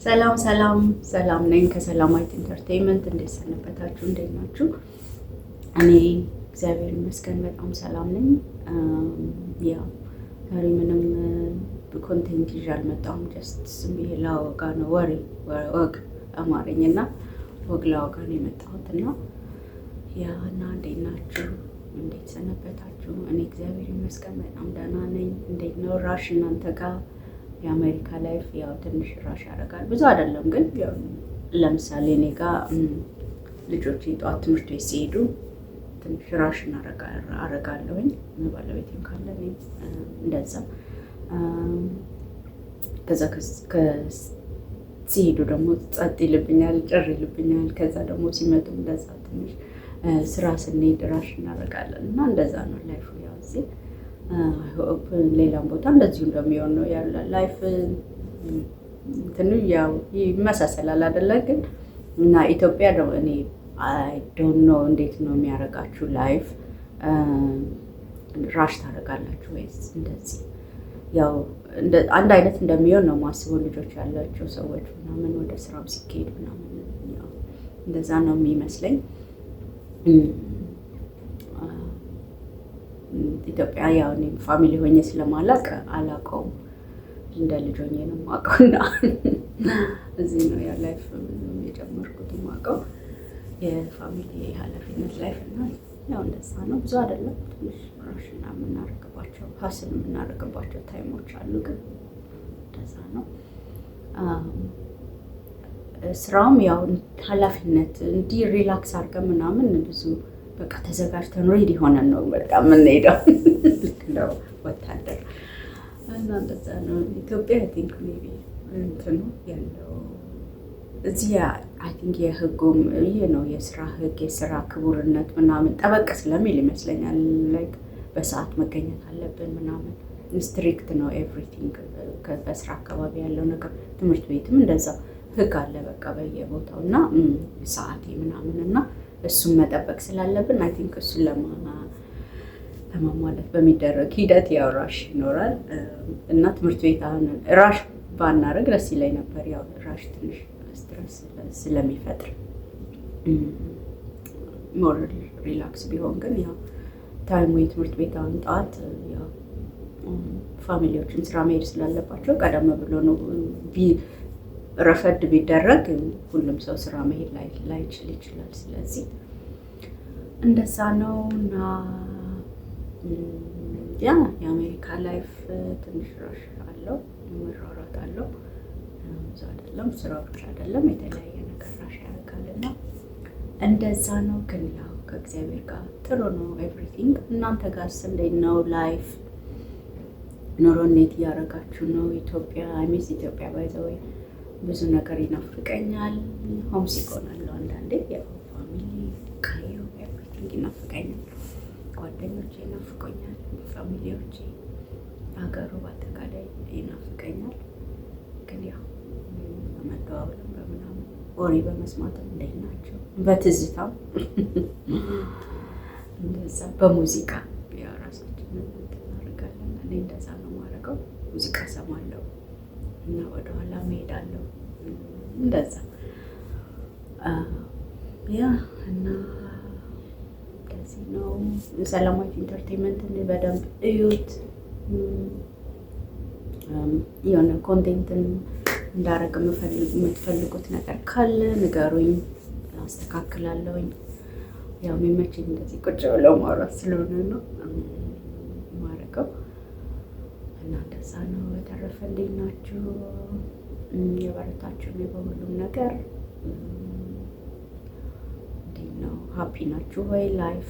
ሰላም ሰላም ሰላም ነኝ ከሰላማዊት ኢንተርቴይንመንት። እንዴት ሰነበታችሁ? እንዴት ናችሁ? እኔ እግዚአብሔር ይመስገን በጣም ሰላም ነኝ። ያው ዛሬ ምንም ኮንቴንት ይዤ አልመጣሁም። ጀስት ዝም ብዬ ላወጋ ነው። ወግ አማርኛና ወግ ላወጋ ነው የመጣሁት እና እንዴት ናችሁ? እንዴት ሰነበታችሁ? እኔ እግዚአብሔር ይመስገን በጣም ደህና ነኝ። እንዴት ነው ራሽ እናንተ ጋር? የአሜሪካ ላይፍ ያው ትንሽ ራሽ ያደርጋል፣ ብዙ አይደለም ግን ያው ለምሳሌ እኔ ጋር ልጆች ጠዋት ትምህርት ቤት ሲሄዱ ትንሽ ራሽ አደርጋለሁኝ። ባለቤቴም ካለ እንደዛ ከዛ ሲሄዱ ደግሞ ጸጥ ይልብኛል፣ ጭር ይልብኛል። ከዛ ደግሞ ሲመጡ እንደዛ ትንሽ ስራ ስንሄድ ራሽ እናደርጋለን እና እንደዛ ነው ላይፉ። ያው እዚህ ሌላም ቦታ እንደዚሁ እንደሚሆን ነው ያለ ላይፍ። እንትኑ ያው ይመሳሰላል አይደለ? ግን እና ኢትዮጵያ ደግሞ እኔ አይ ዶንት ኖ እንዴት ነው የሚያደርጋችሁ ላይፍ። ራሽ ታደርጋላችሁ ወይስ እንደዚህ? ያው አንድ አይነት እንደሚሆን ነው ማስበው። ልጆች ያላቸው ሰዎች ምናምን ወደ ስራው ሲካሄዱ ምናምን ያው እንደዛ ነው የሚመስለኝ። ኢትዮጵያ ያው እኔ ፋሚሊ ሆኜ ስለማላውቅ አላውቀውም፣ እንደ ልጅ ሆኜ ነው የማውቀው እና እዚህ ነው ያ ላይፍ የጀመርኩት የማውቀው የፋሚሊ ኃላፊነት ላይፍ እና ያው እንደዛ ነው። ብዙ አይደለም፣ ትንሽ ራሽ የምናደርግባቸው ሀስል የምናደርግባቸው ታይሞች አሉ፣ ግን እንደዛ ነው። ስራውም ያው ኃላፊነት እንዲህ ሪላክስ አድርገን ምናምን ብዙ በቃ ተዘጋጅተን ሬዲ ሆነን ነው በቃ የምንሄደው ልክ እንደው ወታደር እና እንደዛ ነው። ኢትዮጵያ አይ ቲንክ ሜቢ እንትኑ ያለው እዚህ አይ ቲንክ የህጉም ይሄ ነው የስራ ህግ የስራ ክቡርነት ምናምን ጠበቅ ስለሚል ይመስለኛል። ላይክ በሰዓት መገኘት አለብን ምናምን ስትሪክት ነው ኤቭሪቲንግ በስራ አካባቢ ያለው ነገር። ትምህርት ቤትም እንደዛ ህግ አለ በቃ በየቦታው እና ሰዓቴ ምናምን እና እሱን መጠበቅ ስላለብን አይ ቲንክ እሱን ለማሟላት በሚደረግ ሂደት ያው ራሽ ይኖራል እና ትምህርት ቤት አሁን ራሽ ባናረግ ደስ ይለኝ ነበር። ያው ራሽ ትንሽ ስትረስ ስለሚፈጥር ሞር ሪላክስ ቢሆን ግን ያው ታይሙ የትምህርት ቤት አሁን ጠዋት ያው ፋሚሊዎችን ስራ መሄድ ስላለባቸው ቀደም ብሎ ነው ረፈድ ቢደረግ ሁሉም ሰው ስራ መሄድ ላይችል ይችላል። ስለዚህ እንደዛ ነው እና ያ የአሜሪካ ላይፍ ትንሽ ራሽ አለው፣ መሯሯጥ አለው። ብዙ አይደለም፣ ስራ ብቻ አይደለም፣ የተለያየ ነገር ራሽ ያደርጋል እና እንደዛ ነው። ግን ያው ከእግዚአብሔር ጋር ጥሩ ነው ኤቭሪቲንግ። እናንተ ጋርስ እንዴት ነው ላይፍ? ኑሮ እንዴት እያደረጋችሁ ነው? ኢትዮጵያ ሚስ ኢትዮጵያ ባይ ዘ ወይ ብዙ ነገር ይናፍቀኛል። ሆምሲክ ሆናለሁ አንዳንዴ። ያው ፋሚሊ ካየሁ ኤቭሪቲንግ ይናፍቀኛል። ጓደኞቼ ይናፍቆኛል፣ ፋሚሊዎቼ፣ ሀገሩ በአጠቃላይ ይናፍቀኛል። ግን ያው በመደዋወልም በምናምን ወሬ በመስማትም እንዴት ናቸው በትዝታም እንደዛ በሙዚቃ ያው ራሳችንን እናደርጋለን። እኔ እንደዛ ነው የማደርገው። ሙዚቃ ሰማለሁ እና ወደኋላ መሄዳለሁ እንደዛ ያ እና እንደዚህ ነው። ሰላማዊት ኢንተርቴይንመንትን በደንብ እዩት። የሆነ ኮንቴንትን እንዳደረግ የምትፈልጉት ነገር ካለ ንገሩኝ፣ አስተካክላለሁኝ። ያው የሚመችኝ እንደዚህ ቁጭ ብለው ማውራት ስለሆነ ነው የማደርገው እና እንደዛ ነው። በተረፈ እንዴት ናችሁ? የበረታችሁ ነው በሁሉም ነገር? እንዴት ነው? ሀፒ ናችሁ ወይ? ላይፍ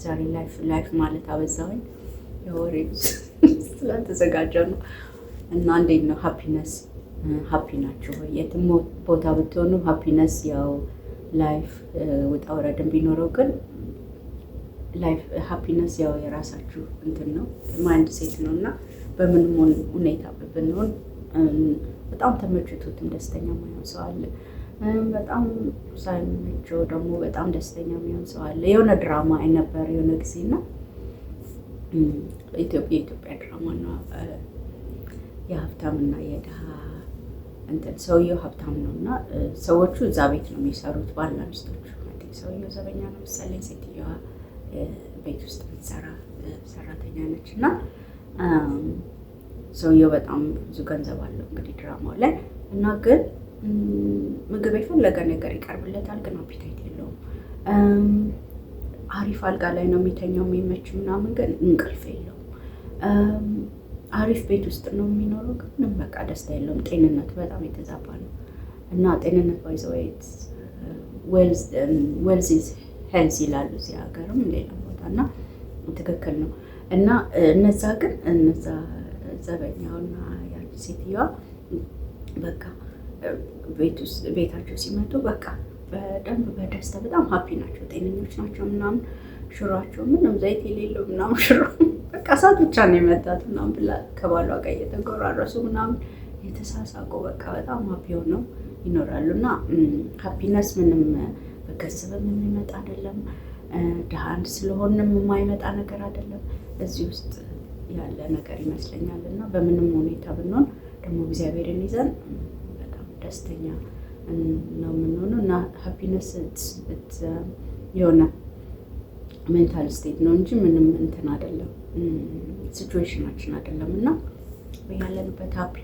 ዛሬ ላይፍ ማለት አበዛሁኝ፣ የወሬ ስላልተዘጋጀ ነው። እና እንዴት ነው ሀፒነስ? ሀፒ ናችሁ ወይ? የትም ቦታ ብትሆኑ ሀፒነስ ያው ላይፍ ውጣ ውረድን ቢኖረው ግን ላይፍ ሃፒነስ ያው የራሳችሁ እንትን ነው ማይንድ ሴት ነው እና በምንም ሁኔታ ብንሆን በጣም ተመችቶትም ደስተኛ የሚሆን ሰው አለ። በጣም ሳይመቸው ደግሞ በጣም ደስተኛ የሚሆን ሰው አለ። የሆነ ድራማ አይነበር የሆነ ጊዜና የኢትዮጵያ ድራማ ነው የሀብታምና የድሃ እንትን ሰውየው ሀብታም ነው እና ሰዎቹ እዛ ቤት ነው የሚሰሩት፣ ባልና ሚስቶቹ። ሰውየው ዘበኛ ነው መሰለኝ፣ ሴትዮዋ ቤት ውስጥ የምትሰራ ሰራተኛ ነች። እና ሰውየው በጣም ብዙ ገንዘብ አለው እንግዲህ ድራማው ላይ እና ግን ምግብ የፈለገ ነገር ይቀርብለታል፣ ግን አፒታይት የለውም። አሪፍ አልጋ ላይ ነው የሚተኛው የሚመች ምናምን፣ ግን እንቅልፍ የለውም። አሪፍ ቤት ውስጥ ነው የሚኖረው፣ ግን በቃ ደስታ የለውም። ጤንነቱ በጣም የተዛባ ነው እና ጤንነት ባይዘወይት ዌልዝ ኢዝ ሄልዝ ይላሉ እዚህ ሀገርም ሌላ ቦታ እና ትክክል ነው። እና እነዛ ዘበኛውና ያቺ ሴትዮዋ በቃ ቤታቸው ሲመጡ በቃ በደንብ በደስታ በጣም ሀፒ ናቸው፣ ጤነኞች ናቸው ምናምን። ሽሯቸው ምንም ዘይት የሌለው ምናምን ሽሮ በቃ እሳት ብቻ ነው የመጣት ምናምን ብላ ከባሏ ጋር እየተጎራረሱ ምናምን የተሳሳቁ በቃ በጣም ሀፒ ሆነው ይኖራሉ። እና ሀፒነስ ምንም በገንዘብ የሚመጣ አይደለም፣ ድሃ አንድ ስለሆንም የማይመጣ ነገር አይደለም። እዚህ ውስጥ ያለ ነገር ይመስለኛል። እና በምንም ሁኔታ ብንሆን ደግሞ እግዚአብሔርን ይዘን በጣም ደስተኛ ነው የምንሆነው። እና ሃፒነስ የሆነ ሜንታል ስቴት ነው እንጂ ምንም እንትን አይደለም፣ ሲቹዌሽናችን አይደለም። እና ያለንበት ሀፒ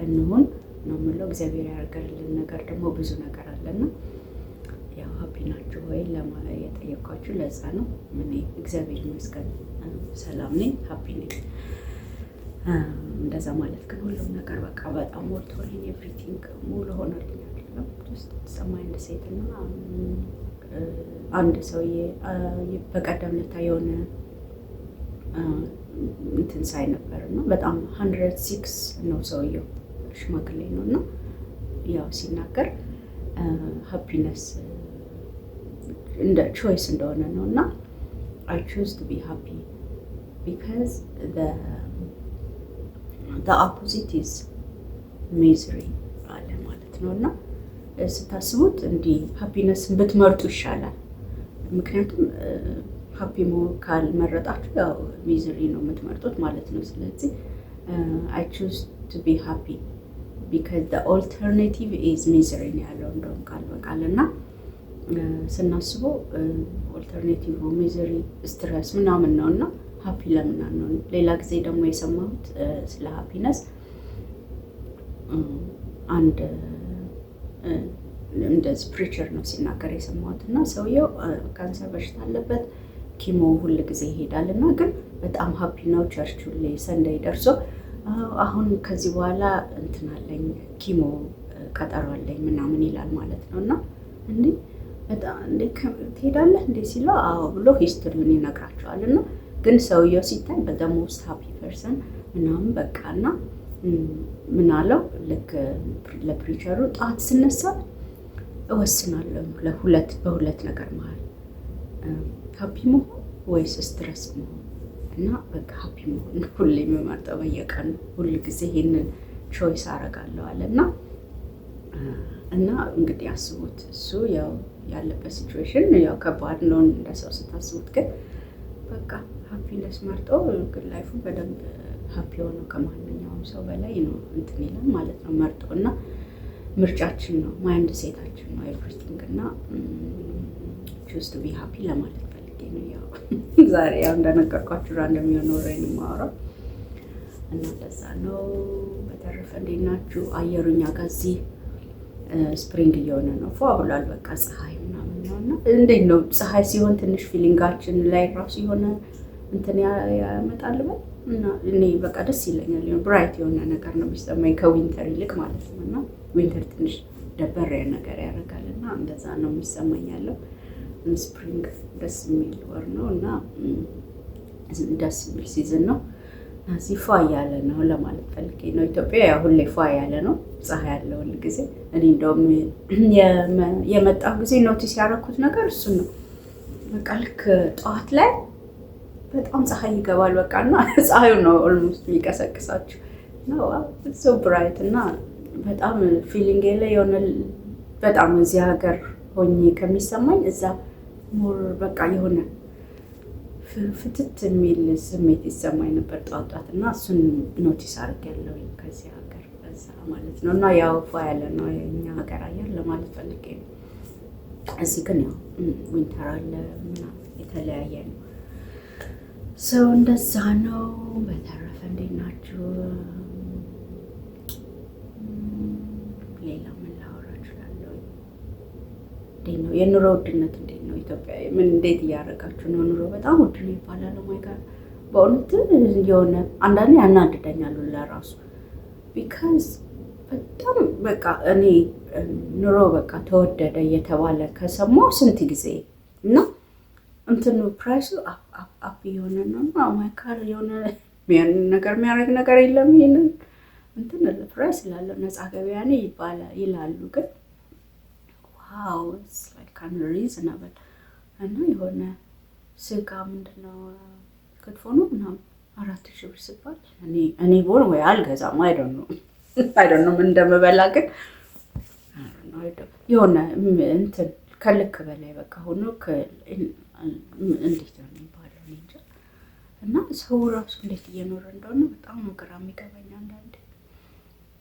እንሆን ነው የምለው። እግዚአብሔር ያደርገልን ነገር ደግሞ ብዙ ነገር አለና ያው ሀፒ ናችሁ ወይ የጠየኳችሁ ለዛ ነው። እኔ እግዚአብሔር ይመስገን ሰላም ነኝ፣ ሀፒ ነኝ። እንደዛ ማለት ግን ሁሉም ነገር በቃ በጣም ሞልቶልኝ ኤቭሪቲንግ ሙሉ ሆኖልኝ አይደለም። ጀስት ሰማይንድ ሴት እና አንድ ሰውዬ በቀደም ለታ የሆነ እንትን ሳይ ነበር እና በጣም 106 ነው ሰውየው፣ ሽማግሌ ነው እና ያው ሲናገር ሃፒነስ እንደ ቾይስ እንደሆነ ነው እና I choose to be happy because the opposite is misery አለ ማለት ነው። እና ስታስቡት እንዲህ ሃፒነስን ብትመርጡ ይሻላል። ምክንያቱም ሃፒ ካልመረጣችሁ ያው ሚዘሪ ነው የምትመርጡት ማለት ነው። ስለዚህ I choose to be happy because the alternative is misery ነው ያለው እንደውም ቃል በቃል። እና ስናስበው ኦልተርኔቲቭ ሚዘሪ ስትረስ ምናምን ነው እና ሃፒ ለምን ነው። ሌላ ጊዜ ደግሞ የሰማሁት ስለ ሃፒነስ አንድ እንደዚህ ፕሪቸር ነው ሲናገር የሰማሁት እና ሰውየው ካንሰር በሽታ አለበት፣ ኪሞ ሁል ጊዜ ይሄዳል እና ግን በጣም ሃፒ ነው። ቸርች ሁሌ ሰንደይ ደርሶ አሁን ከዚህ በኋላ እንትን አለኝ ኪሞ ቀጠሮ አለኝ ምናምን ይላል ማለት ነው። እና እንዴ በጣም እንዴ ትሄዳለህ እንዴ ሲለው አዎ ብሎ ሂስትሪውን ይነግራቸዋል። እና ግን ሰውየው ሲታይ በጣም ሞስት ሃፒ ፐርሰን ምናምን በቃ እና ምን አለው ልክ ለፕሪቸሩ ጠዋት ስነሳ እወስናለሁ በሁለት ነገር መሀል ሃፒ መሆን ወይስ ስትረስ መሆን እና በቃ ሃፒ መሆን ሁሌ የምመርጠው በየቀኑ ሁል ጊዜ ይሄንን ቾይስ አደርጋለሁ አለ። እና እንግዲህ አስቡት እሱ ያው ያለበት ሲቹዌሽን ያው ከባድ ነው እንደሰው ስታስቡት፣ ግን በቃ ሃፒነስ መርጦ ግን ላይፉ በደንብ ሃፒ ሆኖ ከማንኛውም ሰው በላይ ነው እንትን ይላል ማለት ነው መርጦ። እና ምርጫችን ነው ማይንድ ሴታችን ነው ኤቭሪቲንግ። እና ቹዝ ቱ ቢ ሃፒ ለማለት ፈልጌ ነው። ያው ዛሬ ያው እንደነገርኳችሁ ራንደም የሆነ ወሬን የማወራው እና ለዛ ነው። በተረፈ እንዴት ናችሁ? አየሩኛ ጋር እዚህ ስፕሪንግ እየሆነ ነው፣ ፏ ብሏል። በቃ ፀሐይ ምናምን ነው እና እንዴት ነው ፀሐይ ሲሆን ትንሽ ፊሊንጋችን ላይ ራሱ የሆነ እንትን ያመጣል እና እኔ በቃ ደስ ይለኛል። ብራይት የሆነ ነገር ነው የሚሰማኝ ከዊንተር ይልቅ ማለት ነው። እና ዊንተር ትንሽ ደበር ነገር ያደርጋል እና እንደዛ ነው የሚሰማኝ ያለው። ስፕሪንግ ደስ የሚል ወር ነው እና ደስ የሚል ሲዝን ነው። እዚህ ፏ ያለ ነው ለማለት ፈልጌ ነው። ኢትዮጵያ ያው ሁሌ ፏ ያለ ነው፣ ፀሐይ ያለ ሁል ጊዜ። እኔ እንደውም የመጣው ጊዜ ኖቲስ ያደረኩት ነገር እሱን ነው። በቃ ልክ ጠዋት ላይ በጣም ፀሐይ ይገባል በቃ እና ፀሐዩ ነው ኦልሞስት የሚቀሰቅሳችሁ ነው ሶ ብራይት እና በጣም ፊሊንግ ላይ የሆነ በጣም እዚህ ሀገር ሆኜ ከሚሰማኝ እዛ ሞር በቃ የሆነ ፍትት የሚል ስሜት ይሰማኝ ነበር ጧት እና እሱን ኖቲስ አድርጌያለሁ ከዚህ ሀገር። በዛ እንደዛ ማለት ነው። እና ያው ፏ ያለ ነው የኛ ሀገር አየር ለማለት ፈልጌ ነው። እዚህ ግን ያው ዊንተር አለ ምናምን የተለያየ ነው። ሰው እንደዛ ነው። በተረፈ እንዴት ናችሁ? ሌላ ምን ላወራ እችላለሁ? እንዴት ነው የኑሮ ውድነት? እንዴት ነው ኢትዮጵያ? እንዴት እያደረጋችሁ ነው? ኑሮ በጣም ውድ ነው ይባላል። ኦማይ ጋድ በእውነት የሆነ አንዳንዴ ያናድደኛል ለራሱ ቢካዝ በጣም በቃ እኔ ኑሮ በቃ ተወደደ እየተባለ ከሰማሁ ስንት ጊዜ እና እንትኑ ፕራይሱ አፕ የሆነ ነው። ኦማይ ጋድ የሆነ ነገር የሚያደርግ ነገር የለም። ይሄንን እንትን ፕራይስ ላለው ነፃ ገበያ ነው ይላሉ፣ ግን ዋው ኢትስ ላይክ አንሪዝናብል እና የሆነ ስጋ ምንድነው ክትፎ ነው ምናምን 4000 ብር ሲባል እኔ ቦን ወይ አልገዛም። አይ ዶንት ኖ ምን እንደምበላ ግን የሆነ እንትን ከልክ በላይ በቃ ሆኖ እንዴት ነው የሚባለው እንጃ። እና ሰው ራሱ እንዴት እየኖረ እንደሆነ በጣም ነው ግራ የሚገባኝ አንዳንዴ።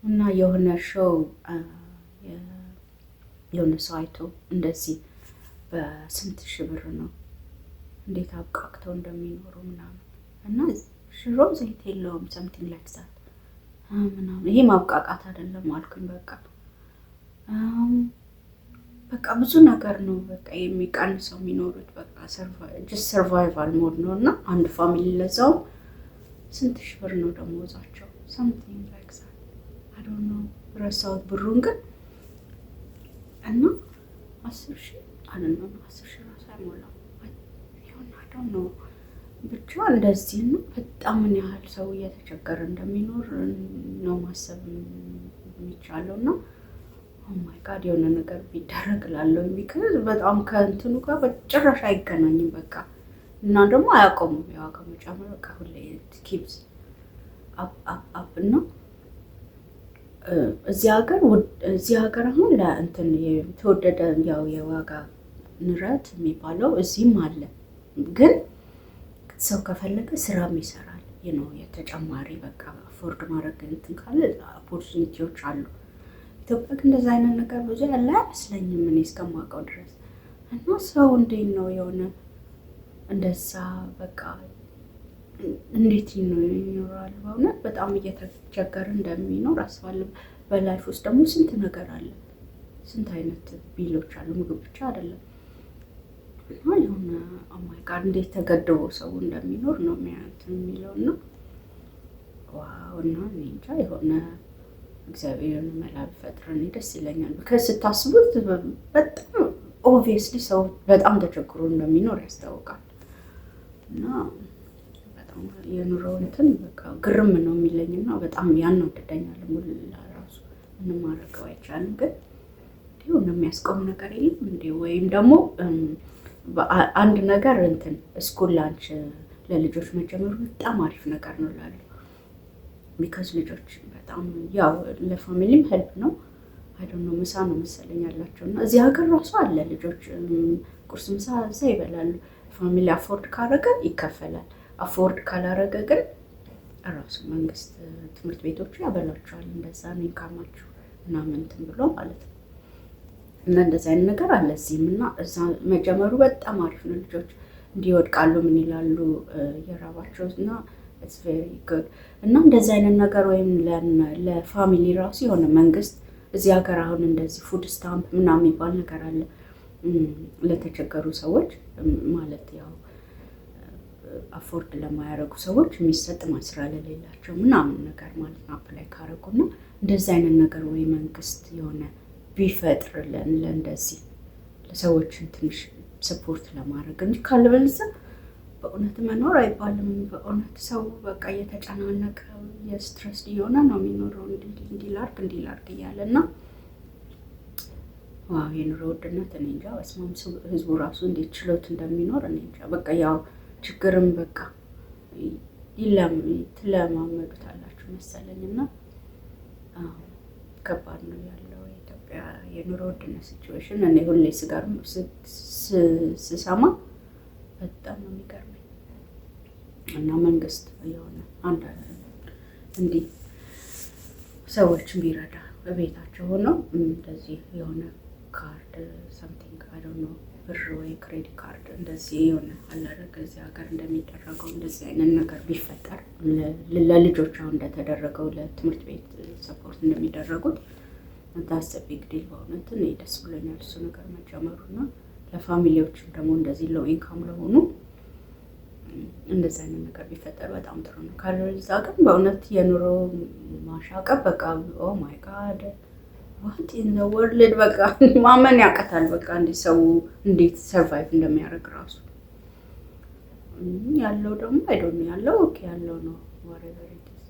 እና የሆነ ሾው የሆነ ሰው አይቶ እንደዚህ በስንት ሺህ ብር ነው እንዴት አብቃቅተው እንደሚኖሩ ምናምን እና ሽሮ ዘይት የለውም ሰምቲንግ ላይክ ዛት ምናምን። ይሄ ማብቃቃት አይደለም አልኩኝ። በቃ ብዙ ነገር ነው በቃ የሚቀንሰው የሚኖሩት በቃ ሰርቫይቫል ሞድ ነው። እና አንድ ፋሚሊ ለዛው ስንት ሺህ ብር ነው ደሞዛቸው? ሰምቲንግ ላይክ ዛት አይ ዶንት ኖ ረሳሁት ብሩን ግን እና 10,000 አይደለም 10,000 ራሱ አይሞላም ይሆን አይ ዶንት ኖ ብቻ እንደዚህ ነው። በጣም ምን ያህል ሰው እየተቸገረ እንደሚኖር ነው ማሰብ የሚቻለው። እና ኦማይ ጋድ የሆነ ነገር ቢደረግ እላለሁ ቢካዝ በጣም ከእንትኑ ጋር በጭራሽ አይገናኝም በቃ። እና ደግሞ አያቆሙም የዋጋ መጨመር በቃ ሁሌ ኪፕስ አፕ እና እዚህ ሀገር አሁን ለእንትን የተወደደ ያው የዋጋ ንረት የሚባለው እዚህም አለ፣ ግን ሰው ከፈለገ ስራም ይሰራል ነው የተጨማሪ በቃ አፎርድ ማድረግ እንትን ካለ ኦፖርቹኒቲዎች አሉ። ኢትዮጵያ ግን እንደዛ አይነት ነገር ብዙ ያለ አይመስለኝም እኔ እስከማውቀው ድረስ። እና ሰው እንዴት ነው የሆነ እንደዛ በቃ እንዴት ነው ይኖራል? በእውነት በጣም እየተቸገረ እንደሚኖር አስባለሁ። በላይፍ ውስጥ ደግሞ ስንት ነገር አለ፣ ስንት አይነት ቢሎች አሉ፣ ምግብ ብቻ አይደለም። እና የሆነ ኦማይ ጋድ እንዴት ተገድቦ ሰው እንደሚኖር ነው የሚለው እና ዋው። እና እኔ እንጃ የሆነ እግዚአብሔርን መላ ቢፈጥረን ደስ ይለኛል። ስታስቡት በጣም ኦብቪየስሊ ሰው በጣም ተቸግሮ እንደሚኖር ያስታውቃል። እና በጣም የኑሮ እንትን በቃ ግርም ነው የሚለኝና በጣም ያናድደኛል። ሙላ ራሱ ምንም ማድረግ አይቻልም። ግን እንዲሁ የሚያስቆም ነገር የለም እንዴ? ወይም ደግሞ አንድ ነገር እንትን ስኩል ላንች ለልጆች መጀመሩ በጣም አሪፍ ነገር ነው እላለሁ። ቢካዝ ልጆች በጣም ያው ለፋሚሊም ሄልፕ ነው። አይ ዶንት ኖ ምሳ ነው መሰለኝ ያላቸው እና እዚህ ሀገር ራሱ አለ ልጆች ቁርስ ምሳ እዛ ይበላሉ። ፋሚሊ አፎርድ ካረገ ይከፈላል። አፎርድ ካላረገ ግን ራሱ መንግስት ትምህርት ቤቶቹ ያበላቸዋል። እንደዛ ነው ኢንካማችሁ ምናምን እንትን ብሎ ማለት ነው። እና እንደዛ አይነት ነገር አለ እዚህም እና እዛ መጀመሩ በጣም አሪፍ ነው። ልጆች እንዲወድቃሉ ምን ይላሉ የራባቸው እና it's very good። እና እንደዛ አይነት ነገር ወይም ለፋሚሊ ራሱ የሆነ መንግስት እዚህ ሀገር አሁን እንደዚህ ፉድ ስታምፕ ምናምን የሚባል ነገር አለ ለተቸገሩ ሰዎች ማለት ያው አፎርድ ለማያረጉ ሰዎች የሚሰጥ ማስራ ለሌላቸው ምናምን ነገር ማለት ነው። አፕላይ ካረጉና እንደዛ አይነት ነገር ወይ መንግስት የሆነ ቢፈጥርልን ለእንደዚህ ለሰዎችን ትንሽ ሰፖርት ለማድረግ እንጂ ካልበለዚያ በእውነት መኖር አይባልም። በእውነት ሰው በቃ እየተጨናነቀ የስትረስ እየሆነ ነው የሚኖረው እንዲላርግ እያለና ዋው የኑሮ ውድነት እኔ እንጃ። በስማም ህዝቡ ራሱ እንዴት ችሎት እንደሚኖር እኔ እንጃ። በቃ ያው ችግርም በቃ ትለማመዱታላችሁ መሰለኝና ከባድ ነው ያለው የኢትዮጵያ የኑሮ ውድነት ሲቹዌሽን። እኔ ሁሌ ስሰማ በጣም ነው የሚገርመኝ። እና መንግስት የሆነ አንድ እንዲህ ሰዎችን ቢረዳ በቤታቸው ሆነው እንደዚህ የሆነ ካርድ ሰምቲንግ አይ ዶንት ኖ ብር ወይ ክሬዲት ካርድ እንደዚህ የሆነ አላደረገ እዚህ ሀገር እንደሚደረገው እንደዚህ አይነት ነገር ቢፈጠር ለልጆች አሁን እንደተደረገው ለትምህርት ቤት ሰፖርት እንደሚደረጉት ዳስ ቢግ ዲል በእውነት እኔ ደስ ብሎኛል እሱ ነገር መጀመሩና ለፋሚሊዎችም ደግሞ እንደዚህ ሎው ኢንካም ለሆኑ እንደዚህ አይነት ነገር ቢፈጠር በጣም ጥሩ ነው። ካለዛ ግን በእውነት የኑሮ ማሻቀብ በቃ ኦ ማይ ጋድ ዋት ኢን ዘ ወርልድ በቃ ማመን ያቀታል። በቃ እንዴ ሰው እንዴት ሰርቫይቭ እንደሚያደርግ ራሱ ያለው ደግሞ አይዶን ያለው ኦኬ ያለው ነው whatever it is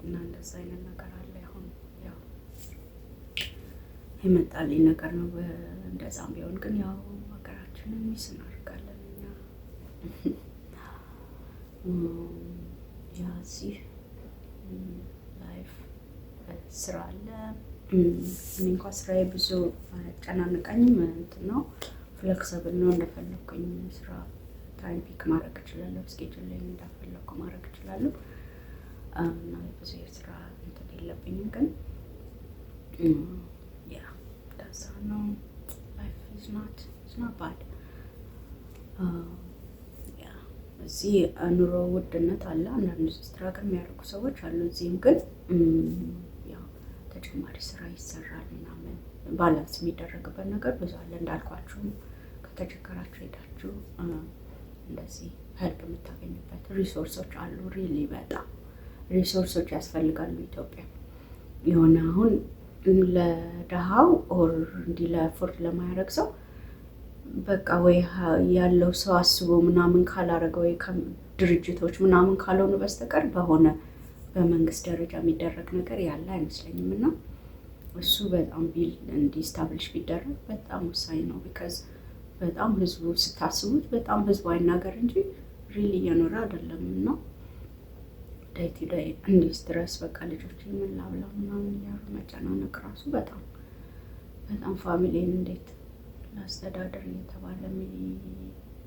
እና እንደዛ አይነት ነገር አለ። አሁን ያው የመጣልኝ ነገር ነው። እንደዛም ቢሆን ግን ያው ሀገራችንን ሚስ እናደርጋለን እኛ ያዚህ ላይፍ ስራ አለ። እኔ እንኳን ስራዬ ብዙ አያጨናንቀኝም እንትን ነው ፍሌክሲብል ነው። እንደፈለኩኝ ስራ ታይም ፒክ ማድረግ እችላለሁ። ስኬጁል ላይ እንደፈለኩ ማድረግ እችላለሁ እና ብዙ የስራ እንትን የለብኝም። ግን ያ ዳሳ ነው ላይፍ ኢዝ ኖት ባድ። እዚህ ኑሮ ውድነት አለ። አንዳንድ ስትራግል የሚያደርጉ ሰዎች አሉ። እዚህም ግን ያው ተጨማሪ ስራ ይሰራል ምናምን ባላንስ የሚደረግበት ነገር ብዙ አለ። እንዳልኳችሁም ከተቸገራችሁ ሄዳችሁ እንደዚህ ሄልፕ የምታገኙበት ሪሶርሶች አሉ። ሪሊ በጣም ሪሶርሶች ያስፈልጋሉ። ኢትዮጵያ የሆነ አሁን ለደሃው ኦር እንዲህ ለፎርድ ለማያደርግ ሰው በቃ ወይ ያለው ሰው አስቦ ምናምን ካላረገ ወይ ድርጅቶች ምናምን ካልሆኑ በስተቀር በሆነ በመንግስት ደረጃ የሚደረግ ነገር ያለ አይመስለኝም። እና እሱ በጣም ቢል እንዲስታብሊሽ ቢደረግ በጣም ወሳኝ ነው። ቢካዝ በጣም ህዝቡ ስታስቡት በጣም ህዝቡ አይናገር እንጂ ሪሊ እየኖረ አይደለም። እና ዳይ ቱ ዳይ እንዲህ ስትረስ በቃ ልጆች ምን ላብላ ምናምን እያሉ መጨናነቅ ራሱ በጣም ፋሚሊን እንዴት ለአስተዳደር እየተባለ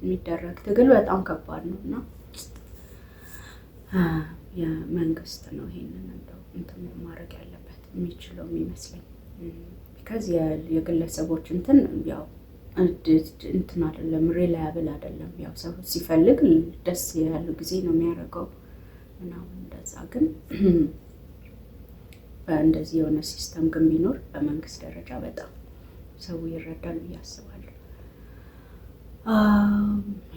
የሚደረግ ትግል በጣም ከባድ ነው። እና የመንግስት ነው ይሄንን እንደው እንትን ማድረግ ያለበት የሚችለው የሚመስለኝ። ቢካዝ የግለሰቦች እንትን ያው እንትን አይደለም ሪላያብል አይደለም። ያው ሰው ሲፈልግ ደስ ያለው ጊዜ ነው የሚያደርገው ምናምን እንደዛ። ግን በእንደዚህ የሆነ ሲስተም ግን ቢኖር በመንግስት ደረጃ በጣም ሰው ይረዳል ብዬ አስባለሁ።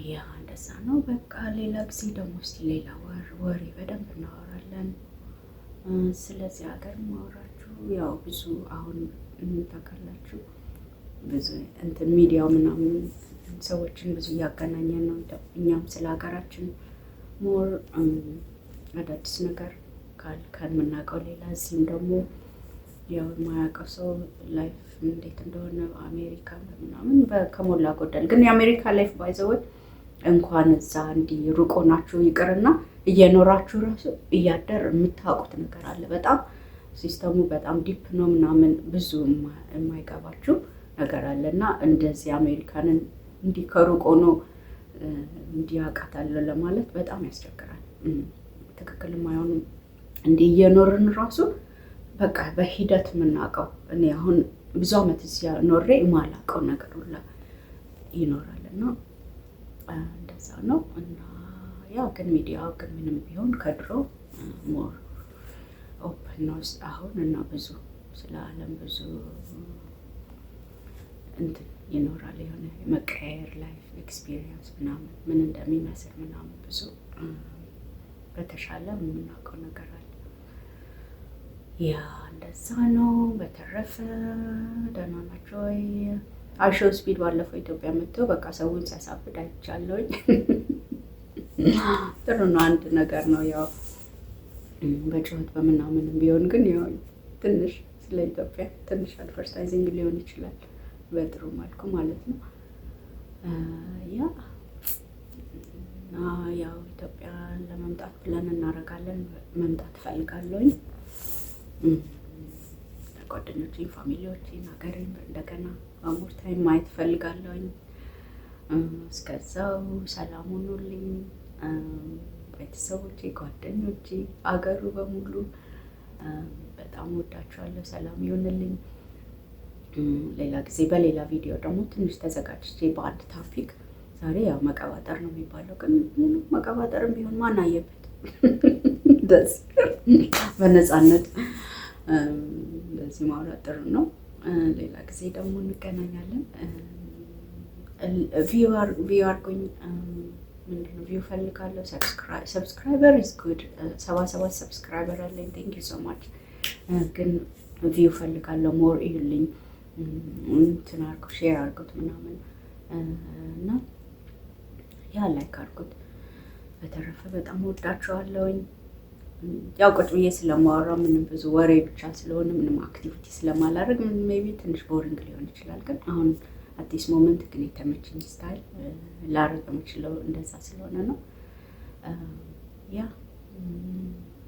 ያ እንደዛ ነው በቃ። ሌላ ጊዜ ደግሞ እስቲ ሌላ ወሬ በደንብ እናወራለን። ስለዚህ ሀገር ማወራችሁ ያው ብዙ አሁን ታውቃላችሁ ብዙ እንትን ሚዲያው ምናምን ሰዎችን ብዙ እያገናኘን ነው። እኛም ስለ ሀገራችን ሞር አዳዲስ ነገር ከምናውቀው ሌላ እዚህም ደግሞ ያው የማያውቀው ሰው ላይፍ እንዴት እንደሆነ አሜሪካ ምናምን ከሞላ ጎደል ግን የአሜሪካ ላይፍ ባይዘወት እንኳን እዛ እንዲህ ሩቆ ናችሁ ይቅርና እየኖራችሁ ራሱ እያደር የምታውቁት ነገር አለ። በጣም ሲስተሙ በጣም ዲፕ ነው ምናምን ብዙ የማይገባችሁ ነገር አለና እንደዚህ አሜሪካንን እንዲህ ከሩቆ ነው እንዲህ አውቃታለሁ ለማለት በጣም ያስቸግራል። ትክክል የማይሆኑ እንዲህ እየኖርን ራሱ በቃ በሂደት የምናውቀው እኔ አሁን ብዙ አመት እዚያ ኖሬ የማላውቀው ነገር ሁላ ይኖራል እና እንደዛ ነው። እና ያ ግን ሚዲያው ግን ምንም ቢሆን ከድሮ ሞር ኦፕን ነው አሁን እና ብዙ ስለ ዓለም ብዙ እንትን ይኖራል። የሆነ የመቀያየር ላይፍ ኤክስፒሪየንስ ምናምን ምን እንደሚመስል ምናምን ብዙ በተሻለ የምናውቀው ነገር አለ። ያ እንደዛ ነው። በተረፈ ደህና ናቸው ወይ? አሾ ስፒድ ባለፈው ኢትዮጵያ መጥቶ በቃ ሰውን ሲያሳብድ አይቻለሁኝ። ጥሩ ነው፣ አንድ ነገር ነው። ያው በጩኸት በምናምንም ቢሆን ግን ያው ትንሽ ስለ ኢትዮጵያ ትንሽ አድቨርታይዚንግ ሊሆን ይችላል በጥሩ መልኩ ማለት ነው። ያው ኢትዮጵያ ለመምጣት ብለን እናደርጋለን። መምጣት እፈልጋለሁኝ። ጓደኞቼን፣ ፋሚሊዎቼን፣ ሀገሬን እንደገና በሞር ታይም ማየት እፈልጋለሁኝ። እስከዛው ሰላም ሁኑልኝ ቤተሰቦቼ፣ ጓደኞቼ፣ አገሩ በሙሉ በጣም ወዳችኋለሁ። ሰላም ይሁንልኝ። ሌላ ጊዜ በሌላ ቪዲዮ ደግሞ ትንሽ ተዘጋጅቼ በአንድ ታፒክ ዛሬ ያው መቀባጠር ነው የሚባለው፣ ግን መቀባጠርም ቢሆን ማን አየበት ደስ በነፃነት እንደዚህ ማውራት ጥሩ ነው። ሌላ ጊዜ ደግሞ እንገናኛለን። ቪው አድርጉኝ። ምንድነው ቪው ፈልጋለሁ። ሰብስክራይበር ኢዝ ጉድ 77 ሰብስክራይበር አለኝ። ቴንክ ዩ ሶ ማች። ግን ቪው ፈልጋለሁ። ሞር እዩልኝ፣ እንትን አድርጉ፣ ሼር አድርጉት ምናምን እና ያ ላይክ አድርጉት። በተረፈ በጣም ወዳችኋለሁኝ። ያው ቁጭ ብዬ ስለማወራ ምንም ብዙ ወሬ ብቻ ስለሆነ ምንም አክቲቪቲ ስለማላደርግ ሜይ ቢ ትንሽ ቦሪንግ ሊሆን ይችላል። ግን አሁን አዲስ ሞመንት ግን የተመቸኝ ስታይል ላደርግ የምችለው እንደዛ ስለሆነ ነው። ያ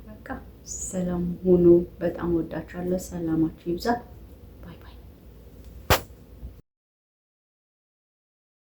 በቃ ሰላም ሁኑ። በጣም ወዳችኋለሁ። ሰላማችሁ ይብዛ።